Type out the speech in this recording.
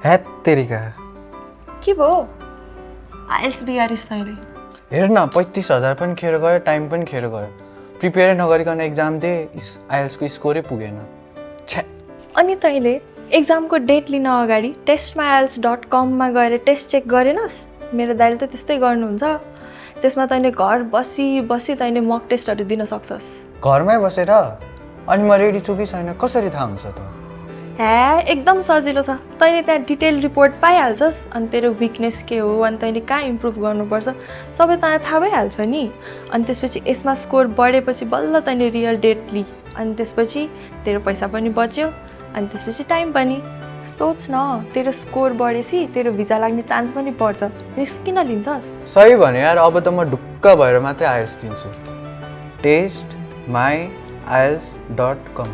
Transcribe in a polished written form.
हैत तेरिका के भयो आइएल्स बिगारिस् तैँले हेर न 35,000 पनि खेर गयो टाइम पनि खेर गयो प्रिपेयर नगरिकन एक्जाम दे आइएल्सको स्कोरै पुगेन छ्या अनि तैँले एक्जामको डेट लिन अगाडि testmyiles.com मा गएर टेस्ट चेक गरेनस् मेरो दाइले त त्यस्तै गर्नुहुन्छ त्यसमा तैँले घर बसी बसी तैँले मक टेस्टहरू दिन सक्छस् घरमै बसेर अनि म रेडी छु कि छैन कसरी थाहा हुन्छ त हे एकदम सजिलो छ तैँले त्यहाँ डिटेल रिपोर्ट पाइहाल्छस् अनि तेरो विकनेस के हो अनि तैँले कहाँ इम्प्रुभ गर्नुपर्छ सबै तँलाई थाहा भइहाल्छ नि अनि त्यसपछि यसमा स्कोर बढेपछि बल्ल तैँले रियल डेट लि अनि त्यसपछि तेरो पैसा पनि बच्यो अनि त्यसपछि टाइम पनि सोच न तेरो स्कोर बढेपछि तेरो भिजा लाग्ने चान्स पनि बढ्छ रिस्क किन लिन्छस् सही भने यार अब त म ढुक्क भएर मात्रै आइएल्स दिन्छु testmyiles.com